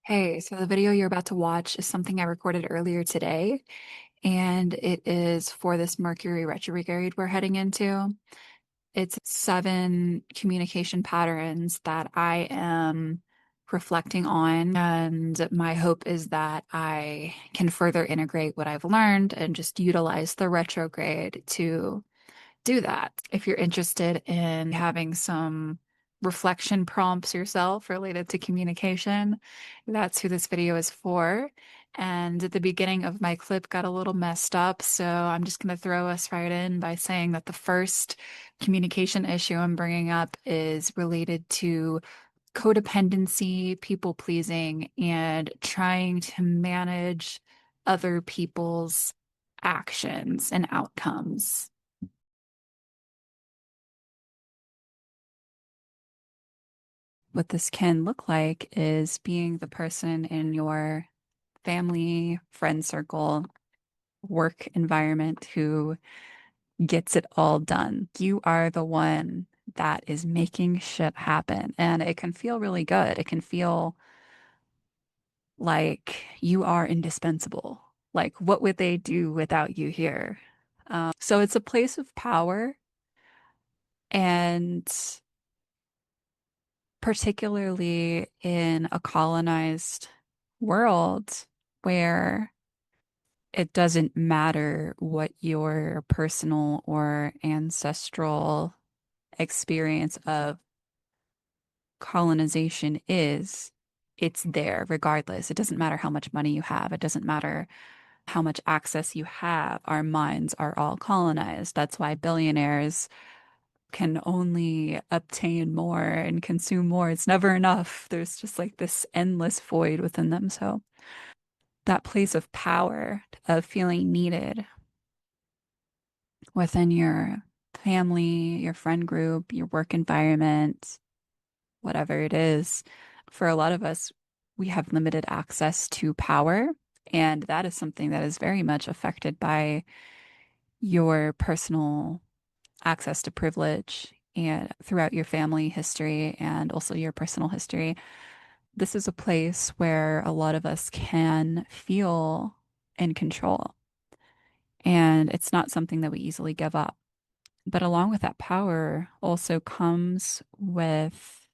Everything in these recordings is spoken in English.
Hey, so the video you're about to watch is something I recorded earlier today, and it is for this Mercury retrograde we're heading into. It's 7 communication patterns that I am reflecting on, and my hope is that I can further integrate what I've learned and just utilize the retrograde to do that. If you're interested in having some reflection prompts yourself related to communication, that's who this video is for. And at the beginning of my clip got a little messed up, so I'm just going to throw us right in by saying that the first communication issue I'm bringing up is related to codependency, people pleasing, and trying to manage other people's actions and outcomes. What this can look like is being the person in your family, friend circle, work environment who gets it all done. You are the one that is making shit happen. And it can feel really good. It can feel like you are indispensable. Like, what would they do without you here? So it's a place of power, and particularly in a colonized world where it doesn't matter what your personal or ancestral experience of colonization is, it's there regardless. It doesn't matter how much money you have. It doesn't matter how much access you have. Our minds are all colonized. That's why billionaires can only obtain more and consume more. It's never enough. There's just like this endless void within them. So that place of power, of feeling needed within your family, your friend group, your work environment, whatever it is, for a lot of us, we have limited access to power. And that is something that is very much affected by your personal access to privilege and throughout your family history and also your personal history. This is a place where a lot of us can feel in control. And it's not something that we easily give up. But along with that power also comes with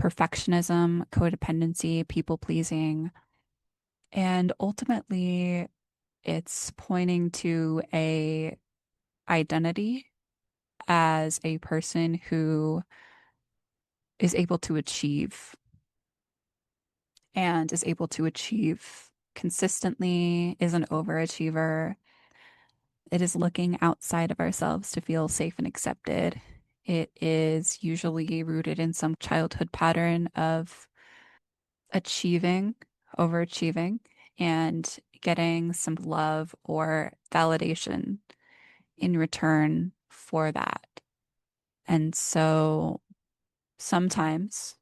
perfectionism, codependency, people pleasing, and ultimately it's pointing to a identity as a person who is able to achieve and is able to achieve consistently, is an overachiever. It is looking outside of ourselves to feel safe and accepted. It is usually rooted in some childhood pattern of achieving, overachieving, and getting some love or validation in return for that. And so sometimes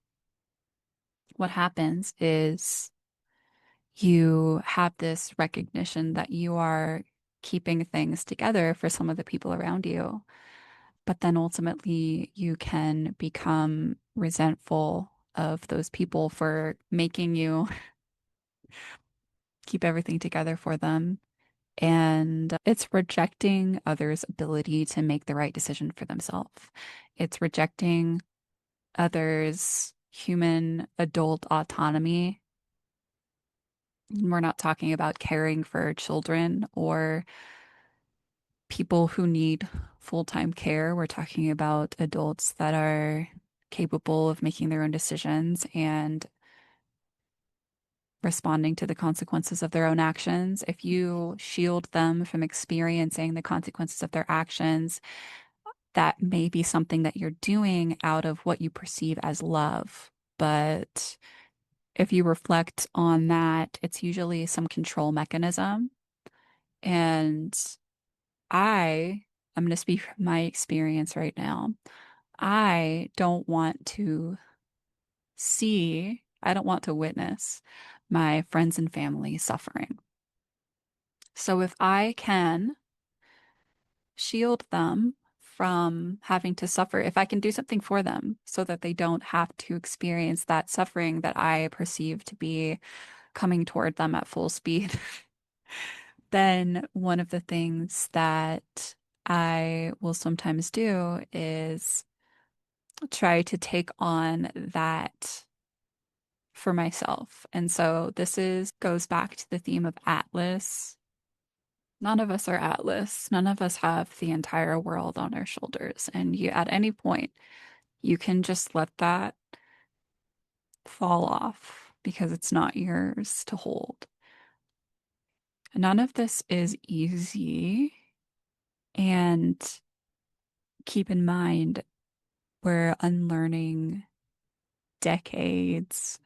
what happens is you have this recognition that you are keeping things together for some of the people around you, but then ultimately you can become resentful of those people for making you keep everything together for them. And it's rejecting others' ability to make the right decision for themselves. It's rejecting others' human adult autonomy. We're not talking about caring for children or people who need full-time care. We're talking about adults that are capable of making their own decisions and responding to the consequences of their own actions. If you shield them from experiencing the consequences of their actions, that may be something that you're doing out of what you perceive as love. But if you reflect on that, it's usually some control mechanism. And I'm going to speak from my experience right now. I don't want to witness my friends and family suffering. So if I can shield them from having to suffer, if I can do something for them so that they don't have to experience that suffering that I perceive to be coming toward them at full speed, then one of the things that I will sometimes do is try to take on that for myself. And so this is goes back to the theme of Atlas. None of us are Atlas. None of us have the entire world on our shoulders. And you, at any point, you can just let that fall off because it's not yours to hold. None of this is easy. And keep in mind, we're unlearning decades,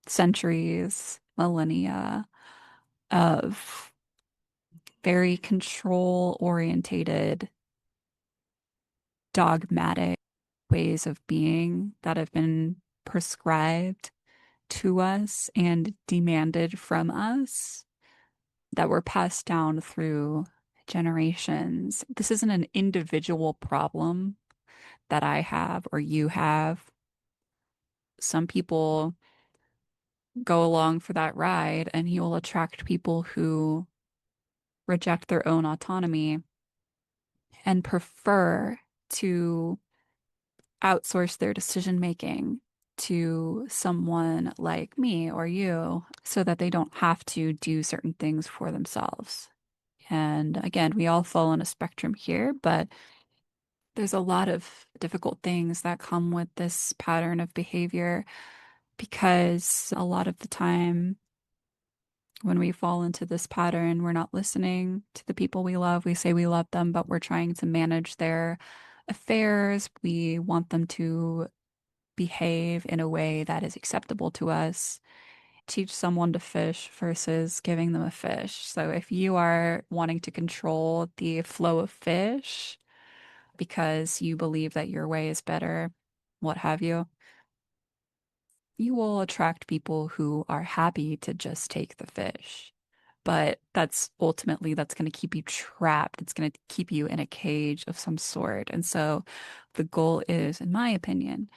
centuries, millennia of very control orientated, dogmatic ways of being that have been prescribed to us and demanded from us that were passed down through generations. This isn't an individual problem that I have or you have. Some people go along for that ride, and you will attract people who reject their own autonomy and prefer to outsource their decision making to someone like me or you so that they don't have to do certain things for themselves. And again, we all fall on a spectrum here, but there's a lot of difficult things that come with this pattern of behavior because a lot of the time when we fall into this pattern, we're not listening to the people we love. We say we love them, but we're trying to manage their affairs. We want them to behave in a way that is acceptable to us. Teach someone to fish versus giving them a fish. So if you are wanting to control the flow of fish because you believe that your way is better, what have you, you will attract people who are happy to just take the fish. But that's ultimately that's going to keep you trapped. It's going to keep you in a cage of some sort. And so the goal is, in my opinion,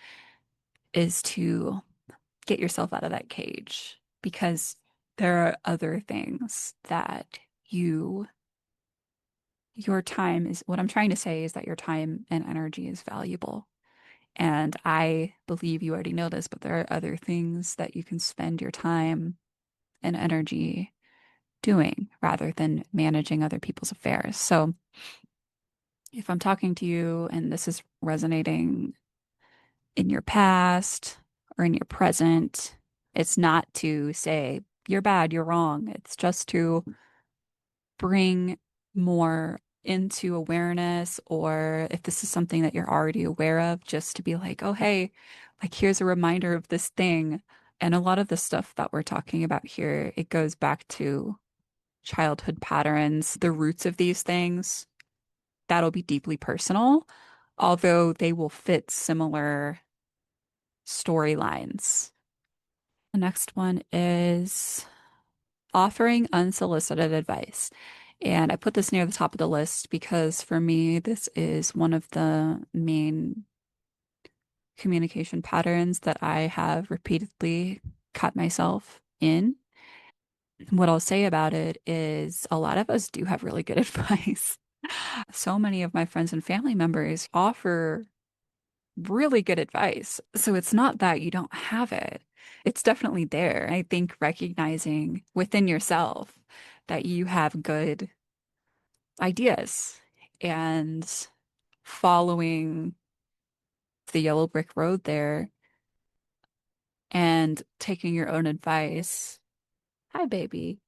is to get yourself out of that cage because there are other things that your time is, what I'm trying to say is that your time and energy is valuable. And I believe you already know this, but there are other things that you can spend your time and energy doing rather than managing other people's affairs. So if I'm talking to you and this is resonating in your past or in your present, it's not to say you're bad, you're wrong. It's just to bring more into awareness, or if this is something that you're already aware of, just to be like, oh, hey, like here's a reminder of this thing. And a lot of the stuff that we're talking about here, it goes back to childhood patterns, the roots of these things. That'll be deeply personal, although they will fit similar storylines. The next one is offering unsolicited advice. And I put this near the top of the list because for me, this is one of the main communication patterns that I have repeatedly caught myself in. What I'll say about it is a lot of us do have really good advice. So many of my friends and family members offer really good advice. So it's not that you don't have it. It's definitely there. I think recognizing within yourself that you have good ideas and following the yellow brick road there and taking your own advice. Hi, baby.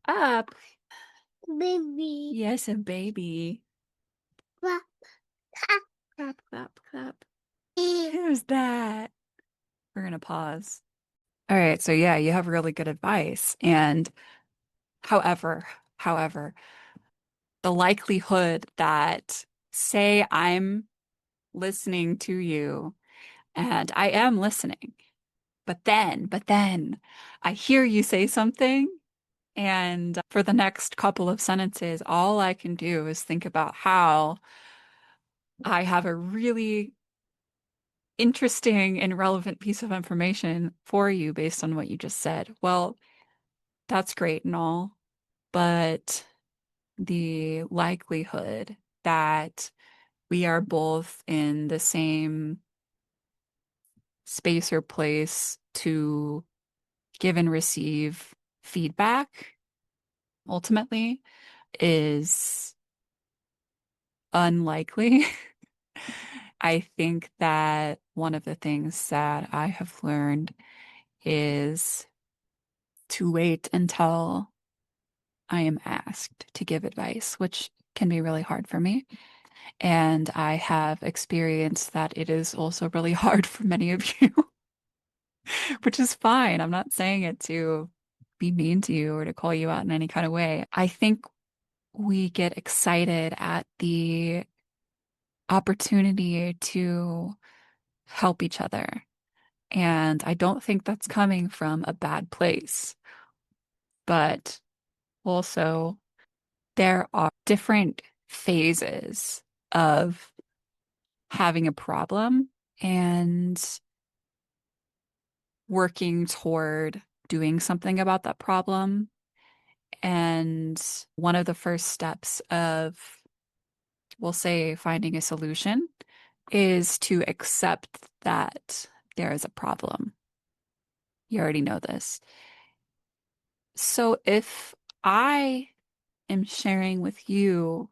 Up. Baby. Yes, a baby. Clap, Clap, clap, clap. clap. Who's that? We're gonna pause. All right, so yeah, you have really good advice. And however, the likelihood that, say, I'm listening to you and I am listening, but then I hear you say something, and for the next couple of sentences, all I can do is think about how I have a really interesting and relevant piece of information for you based on what you just said. Well, that's great and all, but the likelihood that we are both in the same space or place to give and receive feedback ultimately is unlikely. I think that one of the things that I have learned is to wait until I am asked to give advice, which can be really hard for me. And I have experienced that it is also really hard for many of you, which is fine. I'm not saying it to be mean to you or to call you out in any kind of way. I think we get excited at the opportunity to help each other. And I don't think that's coming from a bad place. But also, there are different phases of having a problem and working toward doing something about that problem. And one of the first steps of, we'll say, finding a solution is to accept that there is a problem. You already know this. So if I am sharing with you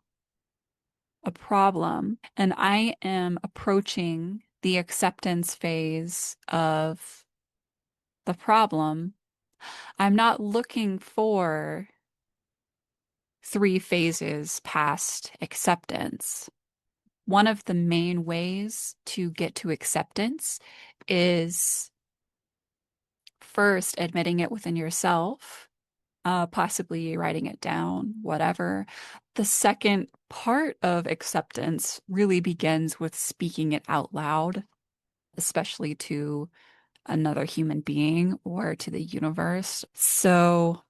a problem and I am approaching the acceptance phase of the problem, I'm not looking for three phases past acceptance. One of the main ways to get to acceptance is first admitting it within yourself, possibly writing it down, whatever. The second part of acceptance really begins with speaking it out loud, especially to another human being or to the universe. So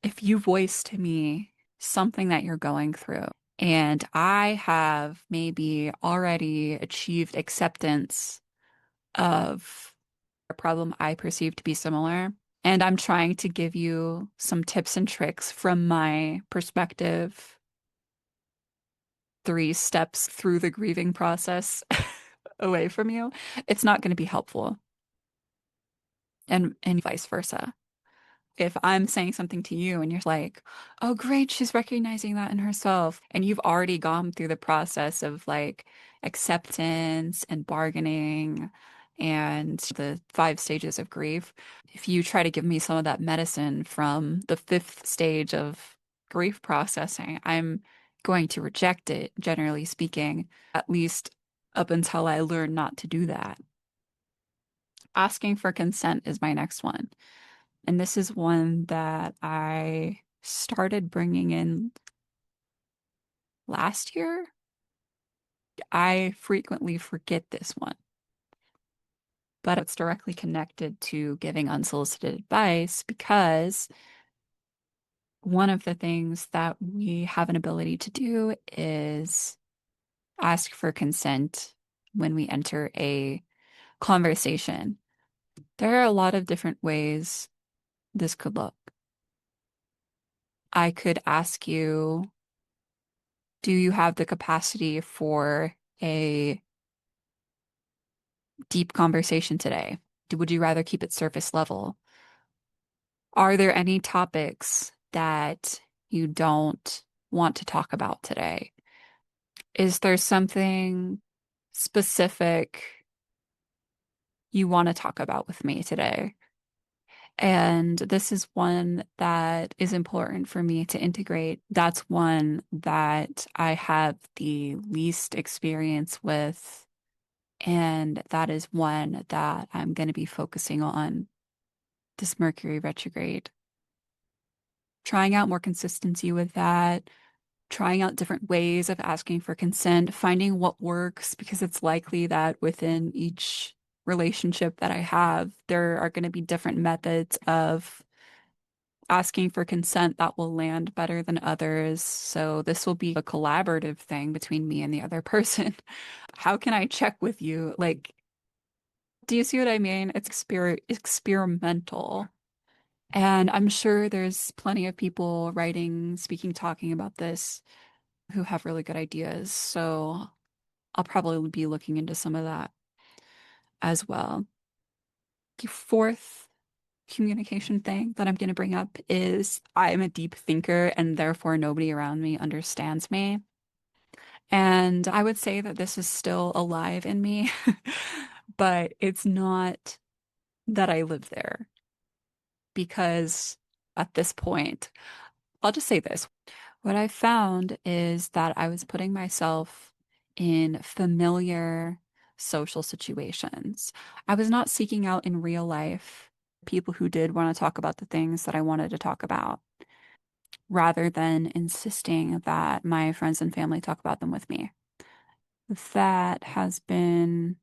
if you voice to me something that you're going through, and I have maybe already achieved acceptance of a problem I perceive to be similar, and I'm trying to give you some tips and tricks from my perspective, 3 steps through the grieving process away from you, it's not going to be helpful, and vice versa. If I'm saying something to you and you're like, oh, great, she's recognizing that in herself, and you've already gone through the process of like acceptance and bargaining and the 5 stages of grief, if you try to give me some of that medicine from the 5th stage of grief processing, I'm going to reject it, generally speaking, at least up until I learn not to do that. Asking for consent is my next one. And this is one that I started bringing in last year. I frequently forget this one, but it's directly connected to giving unsolicited advice because one of the things that we have an ability to do is ask for consent when we enter a conversation. There are a lot of different ways this could look. I could ask you, do you have the capacity for a deep conversation today? Would you rather keep it surface level? Are there any topics that you don't want to talk about today? Is there something specific you want to talk about with me today? And this is one that is important for me to integrate. That's one that I have the least experience with. And that is one that I'm going to be focusing on this Mercury retrograde. Trying out more consistency with that, trying out different ways of asking for consent, finding what works, because it's likely that within each relationship that I have, there are going to be different methods of asking for consent that will land better than others. So this will be a collaborative thing between me and the other person. How can I check with you? Like, do you see what I mean? It's experimental. And I'm sure there's plenty of people writing, speaking, talking about this who have really good ideas. So I'll probably be looking into some of that as well. The fourth communication thing that I'm going to bring up is I'm a deep thinker and therefore nobody around me understands me. And I would say that this is still alive in me, but it's not that I live there because at this point, I'll just say this. What I found is that I was putting myself in familiar social situations. I was not seeking out in real life people who did want to talk about the things that I wanted to talk about, rather than insisting that my friends and family talk about them with me. That has been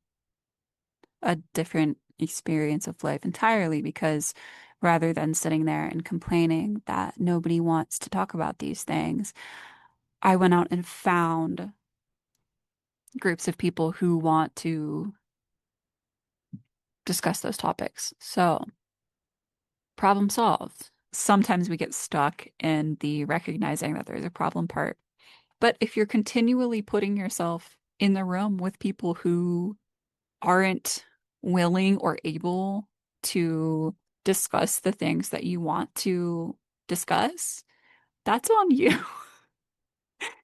a different experience of life entirely because rather than sitting there and complaining that nobody wants to talk about these things, I went out and found groups of people who want to discuss those topics. So, problem solved. Sometimes we get stuck in the recognizing that there's a problem part. But if you're continually putting yourself in the room with people who aren't willing or able to discuss the things that you want to discuss, that's on you.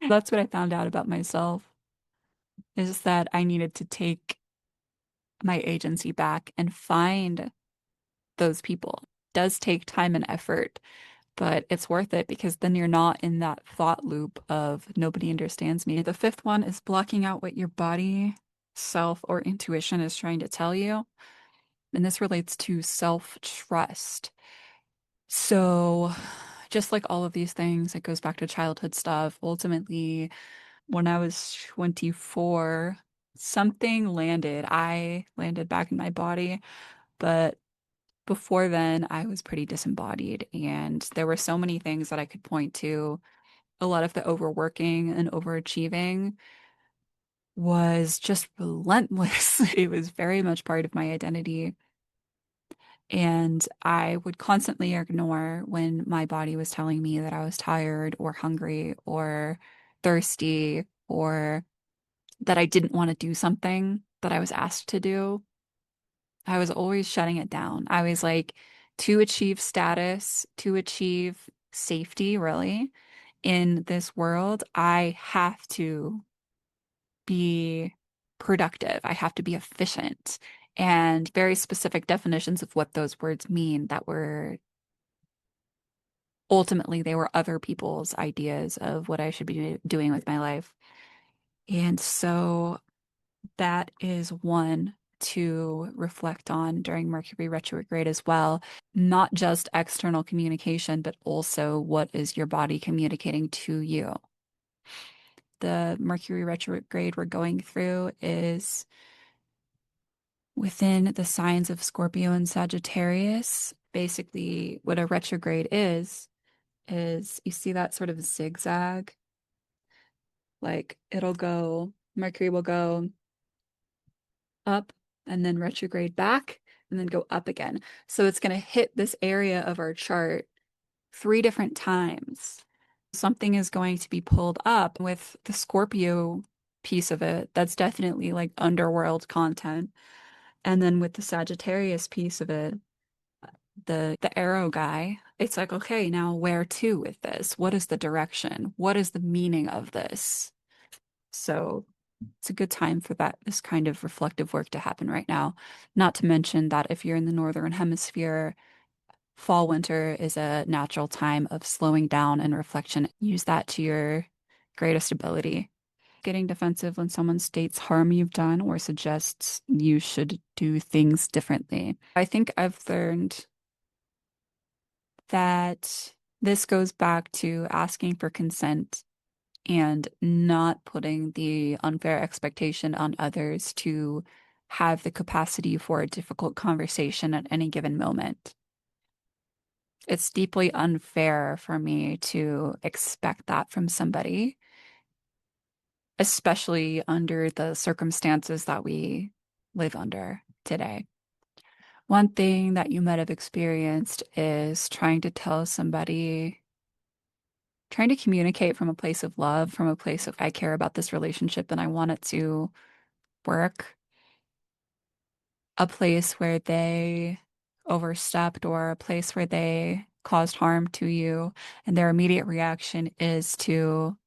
That's what I found out about myself, is that I needed to take my agency back and find those people. It does take time and effort, but it's worth it because then you're not in that thought loop of nobody understands me. The fifth one is blocking out what your body, self, or intuition is trying to tell you. And this relates to self-trust. So, just like all of these things, it goes back to childhood stuff. Ultimately, when I was 24, something landed. I landed back in my body, but before then, I was pretty disembodied, and there were so many things that I could point to. A lot of the overworking and overachieving was just relentless. It was very much part of my identity. And I would constantly ignore when my body was telling me that I was tired or hungry or thirsty or that I didn't want to do something that I was asked to do. I was always shutting it down. I was like, to achieve status, to achieve safety, really, in this world, I have to be productive. I have to be efficient. And very specific definitions of what those words mean that were ultimately they were other people's ideas of what I should be doing with my life. And so that is one to reflect on during Mercury retrograde as well. Not just external communication, but also what is your body communicating to you. The Mercury retrograde we're going through is within the signs of Scorpio and Sagittarius. Basically, what a retrograde is you see that sort of zigzag. Like Mercury will go up and then retrograde back and then go up again. So it's going to hit this area of our chart three different times. Something is going to be pulled up with the Scorpio piece of it. That's definitely like underworld content. And then with the Sagittarius piece of it, the arrow guy, it's like, okay, now where to with this? What is the direction? What is the meaning of this? So it's a good time for this kind of reflective work to happen right now. Not to mention that if you're in the Northern Hemisphere, fall, winter is a natural time of slowing down and reflection. Use that to your greatest ability. Getting defensive when someone states harm you've done or suggests you should do things differently. I think I've learned that this goes back to asking for consent and not putting the unfair expectation on others to have the capacity for a difficult conversation at any given moment. It's deeply unfair for me to expect that from somebody, especially under the circumstances that we live under today. One thing that you might have experienced is trying to tell somebody, trying to communicate from a place of love, from a place of I care about this relationship and I want it to work, a place where they overstepped or a place where they caused harm to you, and their immediate reaction is to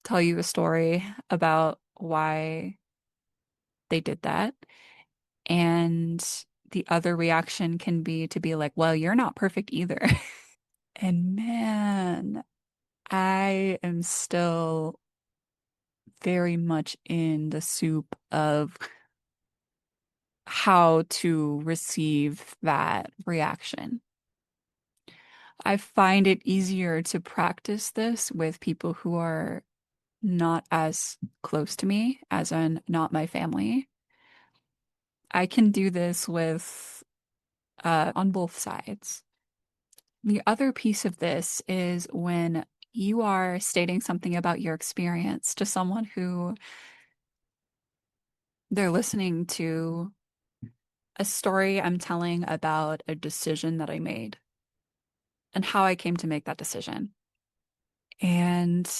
tell you a story about why they did that. And the other reaction can be to be like, well, you're not perfect either. And man, I am still very much in the soup of how to receive that reaction. I find it easier to practice this with people who are not as close to me, as in not my family. I can do this with on both sides. The other piece of this is when you are stating something about your experience to someone who they're listening to a story I'm telling about a decision that I made and how I came to make that decision. And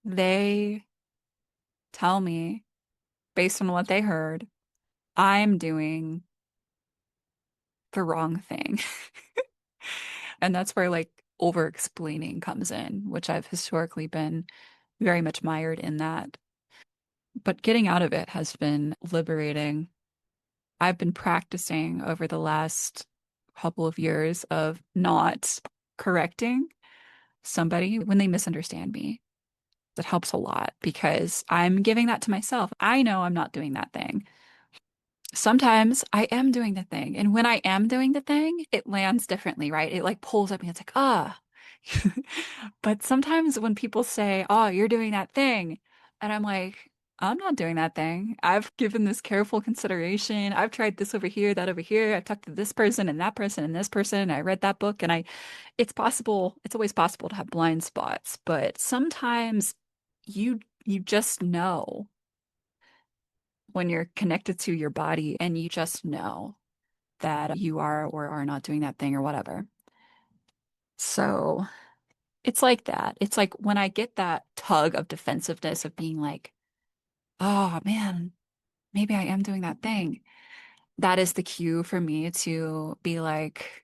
they tell me, based on what they heard, I'm doing the wrong thing. And that's where like over explaining comes in, which I've historically been very much mired in that. But getting out of it has been liberating. I've been practicing over the last couple of years of not correcting somebody when they misunderstand me. That helps a lot because I'm giving that to myself. I know I'm not doing that thing. Sometimes I am doing the thing. And when I am doing the thing, it lands differently, right? It like pulls at me. It's like, ah. But sometimes when people say, oh, you're doing that thing, and I'm like, I'm not doing that thing. I've given this careful consideration. I've tried this over here, that over here. I've talked to this person and that person and this person. I read that book and it's possible, it's always possible to have blind spots, but sometimes you just know when you're connected to your body and you just know that you are or are not doing that thing or whatever. So it's like that. It's like when I get that tug of defensiveness of being like, oh man, maybe I am doing that thing. That is the cue for me to be like,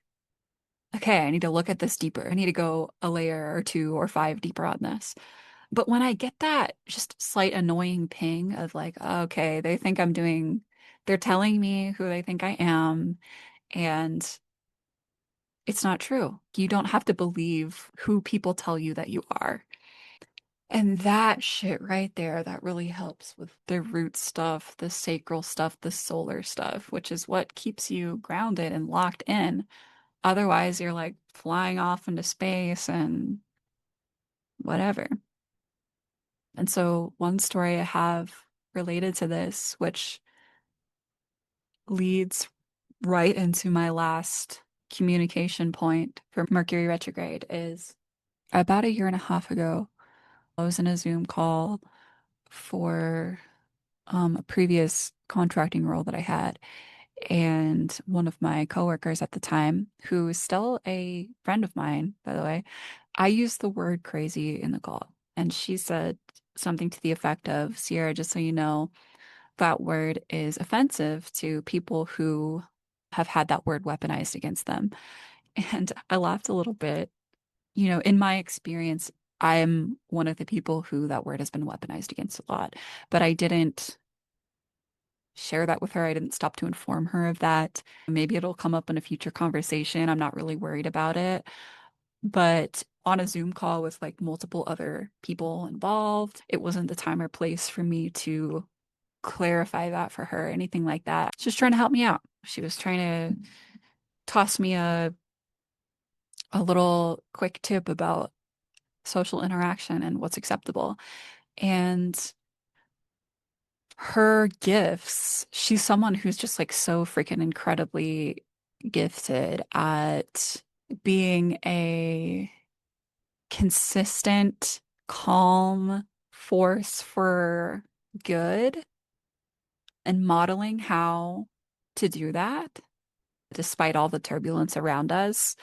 okay, I need to look at this deeper. I need to go a layer or two or five deeper on this. But when I get that just slight annoying ping of like, oh, okay, they're telling me who they think I am, and it's not true. You don't have to believe who people tell you that you are. And that shit right there, that really helps with the root stuff, the sacral stuff, the solar stuff, which is what keeps you grounded and locked in. Otherwise, you're like flying off into space and whatever. And so, one story I have related to this, which leads right into my last communication point for Mercury retrograde, is about a year and a half ago, I was in a Zoom call for a previous contracting role that I had. And one of my coworkers at the time, who is still a friend of mine, by the way, I used the word crazy in the call. And she said something to the effect of, Sierra, just so you know, that word is offensive to people who have had that word weaponized against them. And I laughed a little bit. You know, in my experience, I'm one of the people who that word has been weaponized against a lot, but I didn't share that with her. I didn't stop to inform her of that. Maybe it'll come up in a future conversation. I'm not really worried about it. But on a Zoom call with like multiple other people involved, it wasn't the time or place for me to clarify that for her, anything like that. She's trying to help me out. She was trying to toss me a little quick tip about social interaction and what's acceptable. And her gifts, she's someone who's just like so freaking incredibly. gifted at being a consistent, calm force for good and modeling how to do that despite all the turbulence around us.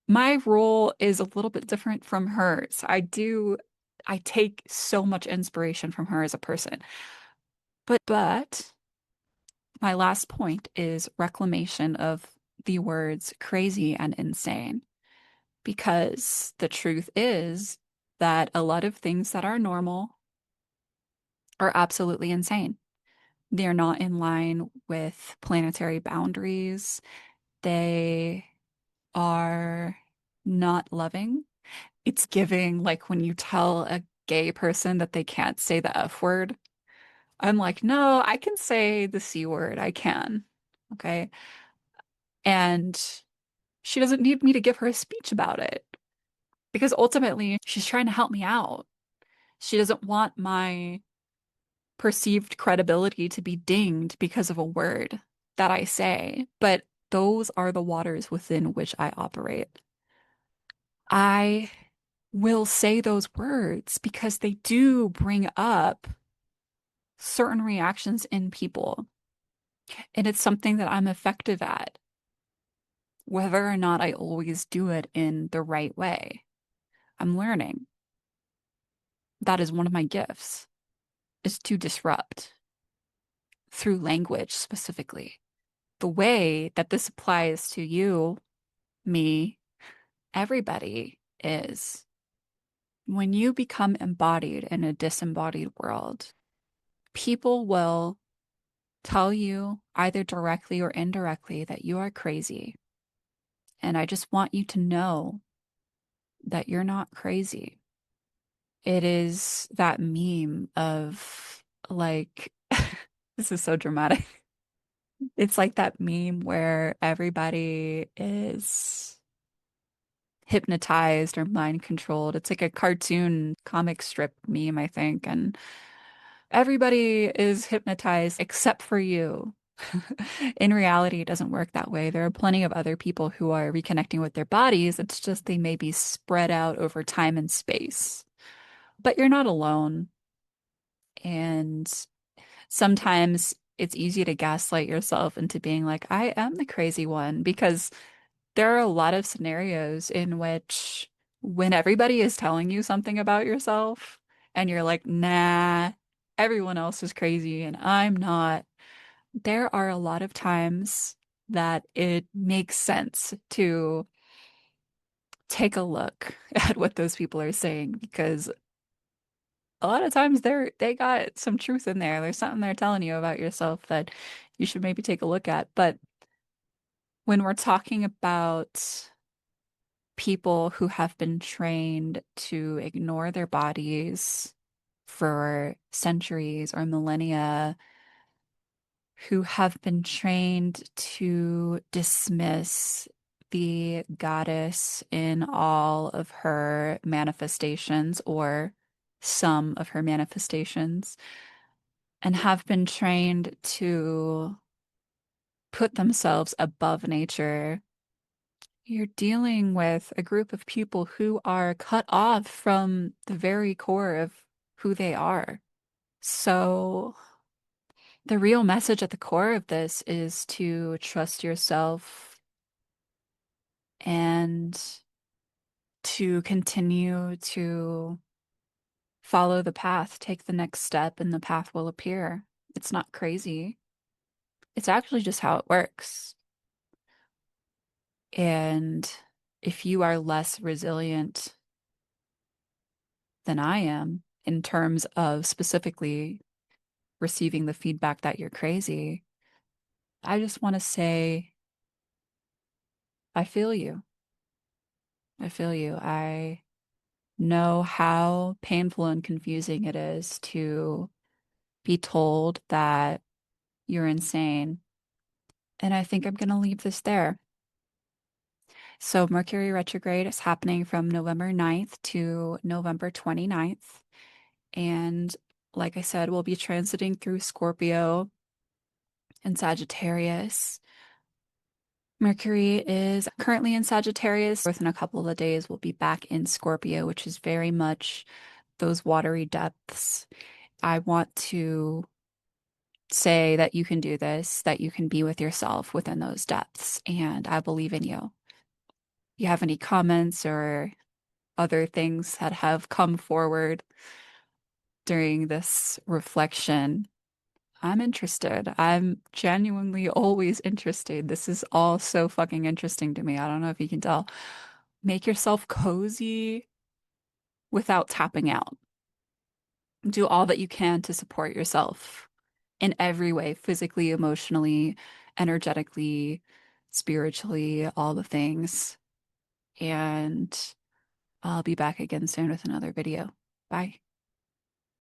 My role is a little bit different from hers. I take so much inspiration from her as a person. But my last point is reclamation of the words crazy and insane, because the truth is that a lot of things that are normal are absolutely insane. They're not in line with planetary boundaries. They are not loving. It's giving, like when you tell a gay person that they can't say the F word. I'm like, no, I can say the C word. I can. Okay. And she doesn't need me to give her a speech about it because ultimately she's trying to help me out. She doesn't want my perceived credibility to be dinged because of a word that I say. But those are the waters within which I operate. I will say those words because they do bring up certain reactions in people. And it's something that I'm effective at, whether or not I always do it in the right way. I'm learning. That is one of my gifts, is to disrupt through language specifically. The way that this applies to you, me, everybody is when you become embodied in a disembodied world, people will tell you either directly or indirectly that you are crazy. And I just want you to know that you're not crazy. It is that meme of like, this is so dramatic. It's like that meme where everybody is hypnotized or mind controlled. It's like a cartoon comic strip meme, I think. And everybody is hypnotized except for you. In reality, it doesn't work that way. There are plenty of other people who are reconnecting with their bodies. It's just they may be spread out over time and space. But you're not alone. And sometimes it's easy to gaslight yourself into being like, I am the crazy one, because there are a lot of scenarios in which when everybody is telling you something about yourself and you're like, nah, everyone else is crazy and I'm not, there are a lot of times that it makes sense to take a look at what those people are saying, because a lot of times they got some truth in there. There's something they're telling you about yourself that you should maybe take a look at. But when we're talking about people who have been trained to ignore their bodies for centuries or millennia, who have been trained to dismiss the goddess in all of her manifestations or some of her manifestations, and have been trained to put themselves above nature. You're dealing with a group of people who are cut off from the very core of who they are. So, the real message at the core of this is to trust yourself and to continue to follow the path, take the next step, and the path will appear. It's not crazy. It's actually just how it works. And if you are less resilient than I am in terms of specifically receiving the feedback that you're crazy, I just want to say, I feel you. I feel you. I know how painful and confusing it is to be told that you're insane. And I think I'm going to leave this there. So, Mercury retrograde is happening from November 9th to November 29th. And like I said, we'll be transiting through Scorpio and Sagittarius. Mercury is currently in Sagittarius. Within a couple of days, we'll be back in Scorpio, which is very much those watery depths. I want to say that you can do this, that you can be with yourself within those depths, and I believe in you. You have any comments or other things that have come forward during this reflection? I'm interested. I'm genuinely always interested. This is all so fucking interesting to me. I don't know if you can tell. Make yourself cozy without tapping out. Do all that you can to support yourself in every way, physically, emotionally, energetically, spiritually, all the things. And I'll be back again soon with another video. Bye.